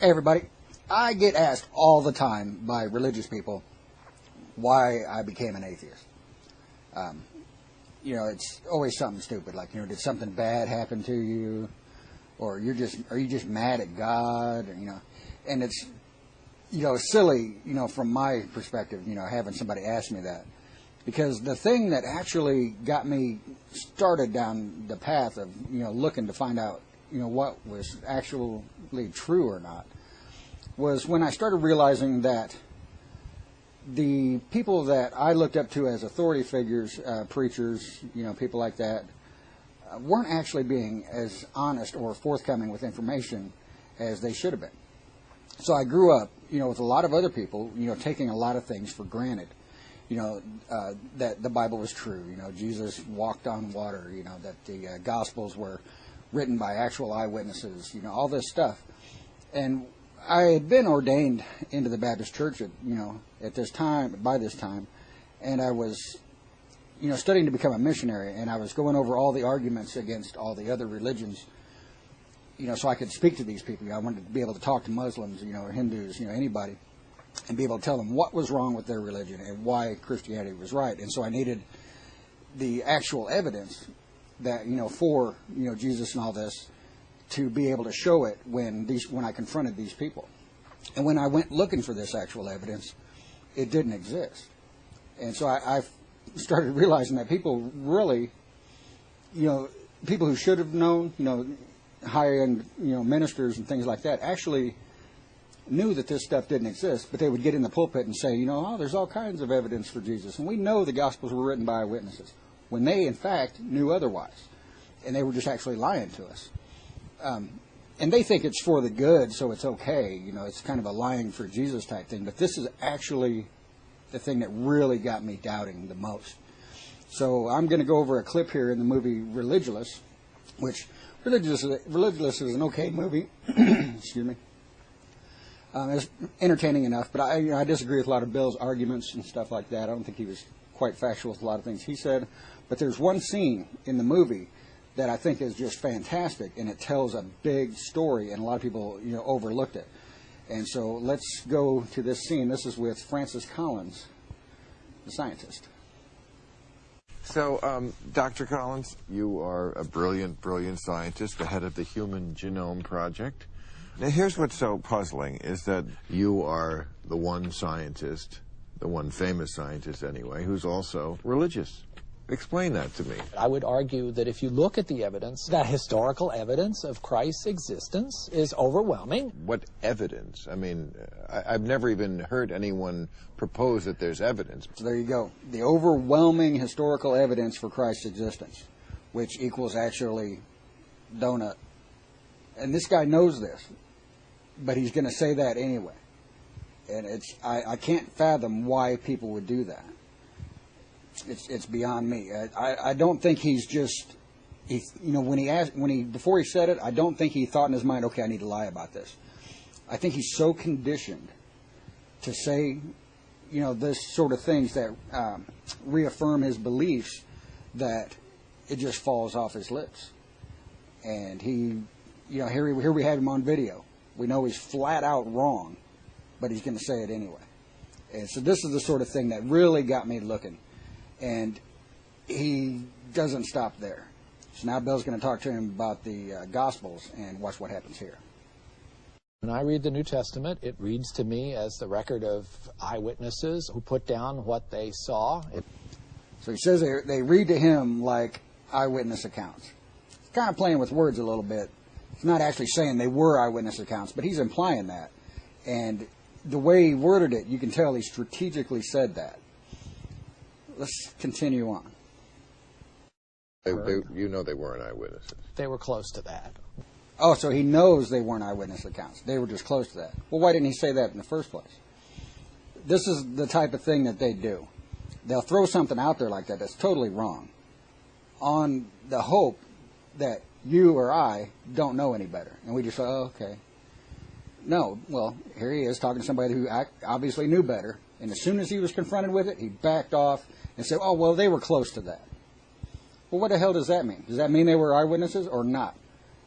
Hey everybody, I get asked all the time by religious people why I became an atheist. It's always something stupid, like, did something bad happen to you, or are you just mad at God, and it's, silly, from my perspective, having somebody ask me that, because the thing that actually got me started down the path of, looking to find out, what was actually true or not, was when I started realizing that the people that I looked up to as authority figures, preachers, people like that, weren't actually being as honest or forthcoming with information as they should have been. So I grew up, with a lot of other people, taking a lot of things for granted. That the Bible was true. Jesus walked on water. That the Gospels were written by actual eyewitnesses. All this stuff. And I had been ordained into the Baptist Church by this time, and I was, studying to become a missionary, and I was going over all the arguments against all the other religions, so I could speak to these people. I wanted to be able to talk to Muslims, or Hindus, anybody, and be able to tell them what was wrong with their religion and why Christianity was right. And so I needed the actual evidence that, for, Jesus and all this, to be able to show it when I confronted these people. And when I went looking for this actual evidence, it didn't exist. And so I started realizing that people really, people who should have known, high-end, ministers and things like that, actually knew that this stuff didn't exist, but they would get in the pulpit and say, there's all kinds of evidence for Jesus, and we know the Gospels were written by eyewitnesses, when they, in fact, knew otherwise. And they were just actually lying to us. And they think it's for the good, so it's okay. It's kind of a lying for Jesus type thing. But this is actually the thing that really got me doubting the most. So I'm going to go over a clip here in the movie Religulous, which Religulous is an okay movie. Excuse me. It's entertaining enough, but I disagree with a lot of Bill's arguments and stuff like that. I don't think he was quite factual with a lot of things he said. But there's one scene in the movie that I think is just fantastic, and it tells a big story, and a lot of people, overlooked it. And so let's go to this scene. This is with Francis Collins, the scientist. So, Dr. Collins, you are a brilliant, brilliant scientist, the head of the Human Genome Project. Now, here's what's so puzzling, is that you are the one scientist, the one famous scientist anyway, who's also religious. Explain that to me. I would argue that if you look at the evidence, that historical evidence of Christ's existence is overwhelming. What evidence? I mean, I've never even heard anyone propose that there's evidence. So there you go. The overwhelming historical evidence for Christ's existence, which equals actually donut. And this guy knows this, but he's going to say that anyway. And I can't fathom why people would do that. It's beyond me. I don't think he's just, before he said it, I don't think he thought in his mind, okay, I need to lie about this. I think he's so conditioned to say, this sort of things that reaffirm his beliefs that it just falls off his lips. And he, here we have him on video. We know he's flat out wrong, but he's going to say it anyway. And so this is the sort of thing that really got me looking. And he doesn't stop there. So now Bill's going to talk to him about the Gospels, and watch what happens here. When I read the New Testament, it reads to me as the record of eyewitnesses who put down what they saw. So he says they read to him like eyewitness accounts. He's kind of playing with words a little bit. He's not actually saying they were eyewitness accounts, but he's implying that. And the way he worded it, you can tell he strategically said that. Let's continue on. They weren't eyewitnesses. They were close to that. Oh, so he knows they weren't eyewitness accounts. They were just close to that. Well, why didn't he say that in the first place? This is the type of thing that they do. They'll throw something out there like that that's totally wrong on the hope that you or I don't know any better. And we just say, oh, okay. No, well, here he is talking to somebody who obviously knew better. And as soon as he was confronted with it, he backed off and said, oh, well, they were close to that. Well, what the hell does that mean? Does that mean they were eyewitnesses or not?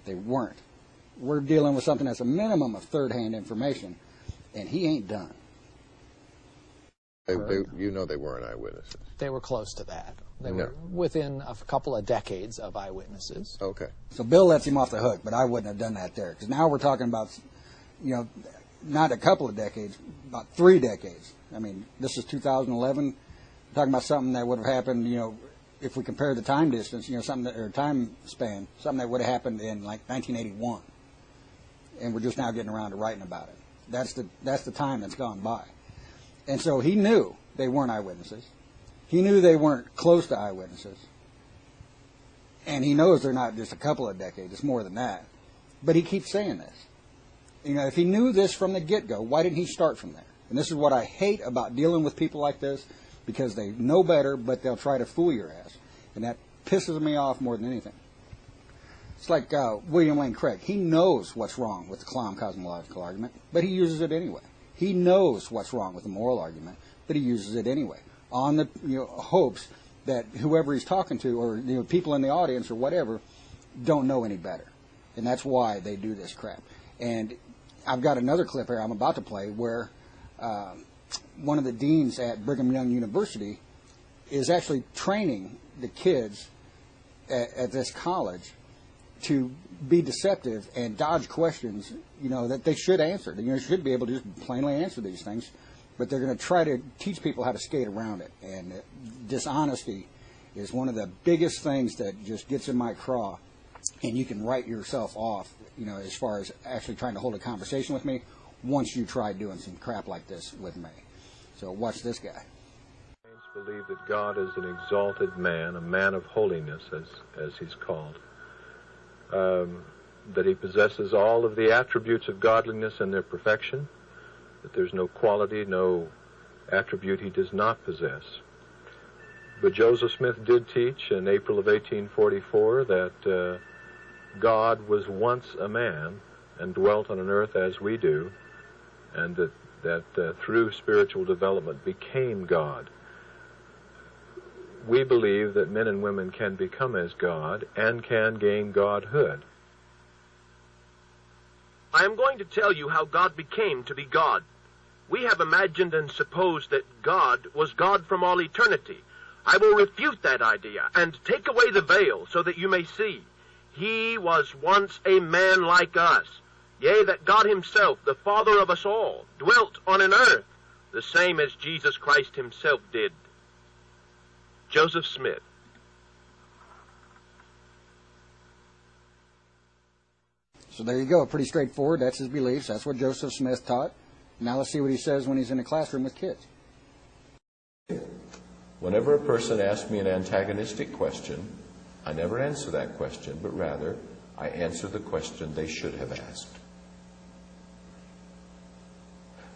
They weren't. We're dealing with something that's a minimum of third-hand information, and he ain't done. You know they weren't eyewitnesses. They were close to that. They No. were within a couple of decades of eyewitnesses. Okay. So Bill lets him off the hook, but I wouldn't have done that there. Because now we're talking about, not a couple of decades, about 3 decades. I mean, this is 2011. We're talking about something that would have happened, if we compare the time distance, or time span, something that would have happened in like 1981. And we're just now getting around to writing about it. That's the time that's gone by. And so he knew they weren't eyewitnesses. He knew they weren't close to eyewitnesses. And he knows they're not just a couple of decades, it's more than that. But he keeps saying this. If he knew this from the get-go, why didn't he start from there? And this is what I hate about dealing with people like this, because they know better, but they'll try to fool your ass. And that pisses me off more than anything. It's like William Lane Craig. He knows what's wrong with the Kalam cosmological argument, but he uses it anyway. He knows what's wrong with the moral argument, but he uses it anyway, on the hopes that whoever he's talking to, or people in the audience or whatever, don't know any better. And that's why they do this crap. And I've got another clip here I'm about to play where one of the deans at Brigham Young University is actually training the kids at this college to be deceptive and dodge questions, that they should answer. They should be able to just plainly answer these things, but they're going to try to teach people how to skate around it. And dishonesty is one of the biggest things that just gets in my craw, and you can write yourself off, as far as actually trying to hold a conversation with me once you try doing some crap like this with me. So watch this guy. Believe that God is an exalted man, a man of holiness, as he's called. That he possesses all of the attributes of godliness and their perfection, that there's no quality, no attribute he does not possess. But Joseph Smith did teach in April of 1844 that God was once a man and dwelt on an earth as we do, and that through spiritual development became God. We believe that men and women can become as God and can gain godhood. I am going to tell you how God became to be God. We have imagined and supposed that God was God from all eternity. I will refute that idea and take away the veil so that you may see. He was once a man like us. Yea, that God himself, the Father of us all, dwelt on an earth, the same as Jesus Christ himself did. Joseph Smith. So there you go, pretty straightforward. That's his beliefs. That's what Joseph Smith taught. Now let's see what he says when he's in a classroom with kids. Whenever a person asks me an antagonistic question, I never answer that question, but rather I answer the question they should have asked.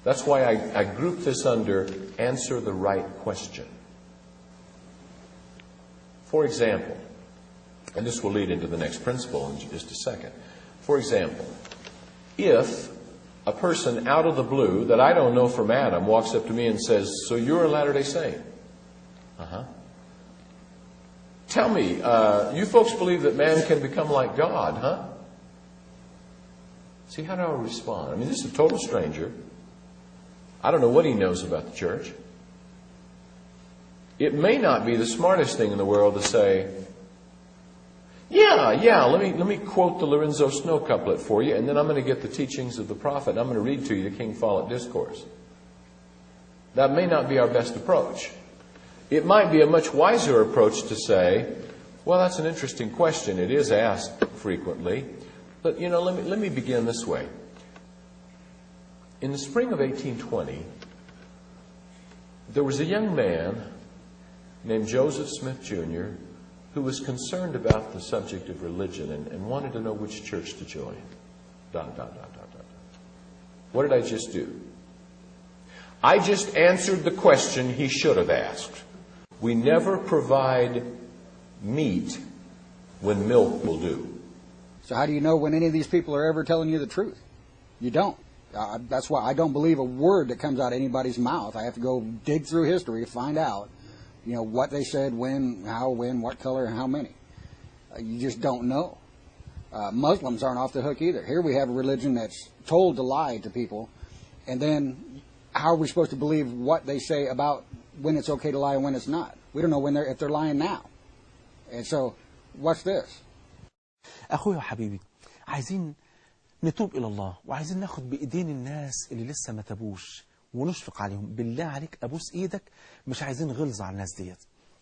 That's why I group this under answer the right question. For example, and this will lead into the next principle in just a second. For example, if a person out of the blue that I don't know from Adam walks up to me and says, "So you're a Latter-day Saint?" Uh-huh. Tell me, you folks believe that man can become like God, huh? See, how do I respond? I mean, this is a total stranger. I don't know what he knows about the church. It may not be the smartest thing in the world to say, let me quote the Lorenzo Snow couplet for you, and then I'm going to get the teachings of the prophet, and I'm going to read to you the King Follett Discourse. That may not be our best approach. It might be a much wiser approach to say, well, that's an interesting question. It is asked frequently. But, let me begin this way. In the spring of 1820, there was a young man named Joseph Smith, Jr., who was concerned about the subject of religion and wanted to know which church to join. ... What did I just do? I just answered the question he should have asked. We never provide meat when milk will do. So how do you know when any of these people are ever telling you the truth? You don't. That's why I don't believe a word that comes out of anybody's mouth. I have to go dig through history to find out, what they said, when, how, when, what color, and how many. You just don't know. Muslims aren't off the hook either. Here we have a religion that's told to lie to people, and then how are we supposed to believe what they say about when it's okay to lie and when it's not? We don't know if they're lying now. And so, what's this? أخويا وحبيبي، عايزين نتوب إلى الله، وعايزين ناخد بإيدين الناس اللي لسه ما تابوش ونشفق عليهم. بالله عليك أبوس إيدك، مش عايزين غلظة على الناس ديت.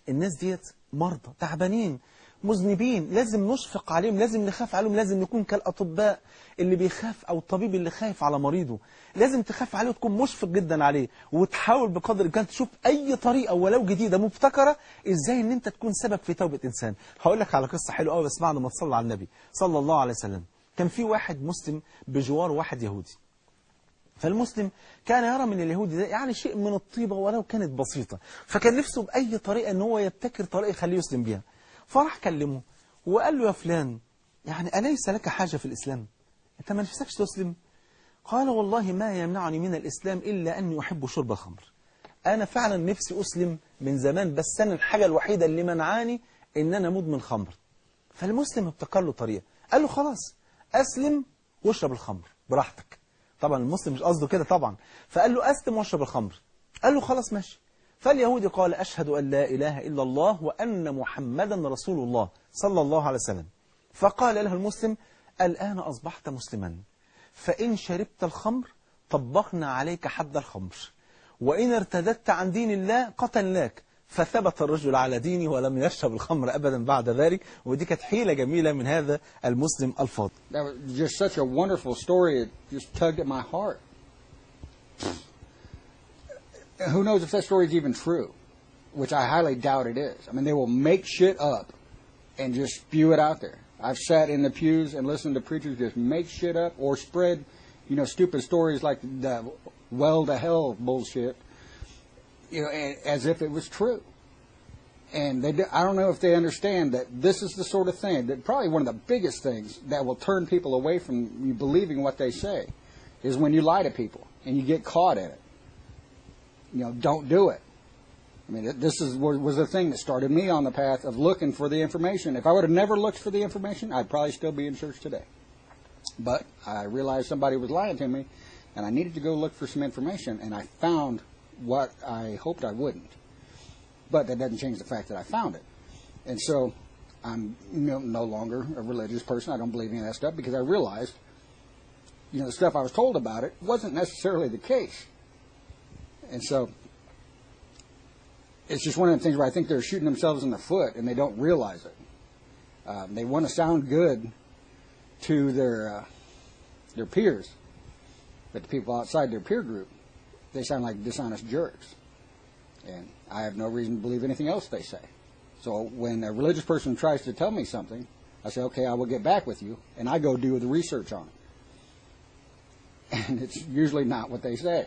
الناس ديت مرضى تعبانين مذنبين، لازم نشفق عليهم، لازم نخاف عليهم، لازم نكون كالأطباء اللي بيخاف أو الطبيب اللي خايف على مريضه. لازم تخاف عليه وتكون مشفق جدا عليه، وتحاول بقدر الإمكان تشوف أي طريقة ولو جديدة مبتكرة إزاي إن أنت تكون سبب في توبة إنسان. هقول لك على قصة حلوة قوي، بس بعد ما تصلي على النبي صلى الله عليه وسلم. كان في واحد مسلم بجوار واحد يهودي، فالمسلم كان يرى من اليهودي ده يعني شيء من الطيبة ولو كانت بسيطة، فكان نفسه بأي طريقة ان هو يبتكر طريقة يخليه يسلم بيها. فراح كلمه وقال له يا فلان، يعني أليس لك حاجة في الإسلام؟ أنت ما نفسكش تسلم؟ قال والله ما يمنعني من الإسلام إلا أني أحب شرب الخمر. أنا فعلا نفسي أسلم من زمان، بس أنا الحاجة الوحيدة اللي منعاني إن أنا مدمن خمر. فالمسلم ابتكر له طريقة، قال له خلاص أسلم واشرب الخمر براحتك. طبعا المسلم مش قصده كده طبعا، فقال له أسلم واشرب الخمر. قال له خلاص ماشي. فاليهودي قال أشهد أن لا إله إلا الله وأن محمدا رسول الله صلى الله عليه وسلم. فقال له المسلم الآن أصبحت مسلما، فإن شربت الخمر طبقنا عليك حد الخمر، وإن ارتدت عن دين الله قتلناك. فثبت الرجل على دينه ولم يشرب الخمر أبدا بعد ذلك. ودي كانت حيلة جميلة من هذا المسلم الفاضل. That was just such a wonderful story. It just tugged at my heart. Who knows if that story is even true, which I highly doubt it is. I mean, they will make shit up and just spew it out there. I've sat in the pews and listened to preachers just make shit up or spread, stupid stories like the well to hell bullshit, as if it was true. And I don't know if they understand that this is the sort of thing, that probably one of the biggest things that will turn people away from you believing what they say is when you lie to people and you get caught in it. Don't do it. I mean, this was the thing that started me on the path of looking for the information. If I would have never looked for the information, I'd probably still be in church today. But I realized somebody was lying to me, and I needed to go look for some information, and I found what I hoped I wouldn't. But that doesn't change the fact that I found it. And so I'm no longer a religious person. I don't believe any of that stuff because I realized, the stuff I was told about it wasn't necessarily the case. And so it's just one of the things where I think they're shooting themselves in the foot and they don't realize it. They want to sound good to their peers, but the people outside their peer group, they sound like dishonest jerks. And I have no reason to believe anything else they say. So when a religious person tries to tell me something, I say, okay, I will get back with you, and I go do the research on it. And it's usually not what they say.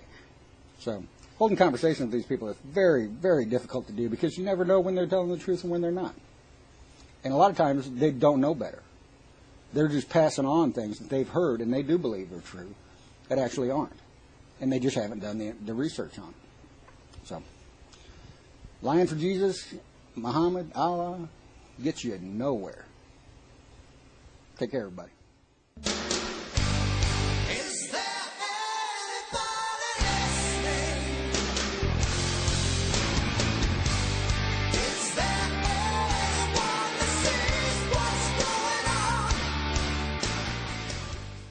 So holding conversations with these people is very, very difficult to do because you never know when they're telling the truth and when they're not. And a lot of times they don't know better. They're just passing on things that they've heard and they do believe are true that actually aren't. And they just haven't done the research on it. So lying for Jesus, Muhammad, Allah, gets you nowhere. Take care, everybody.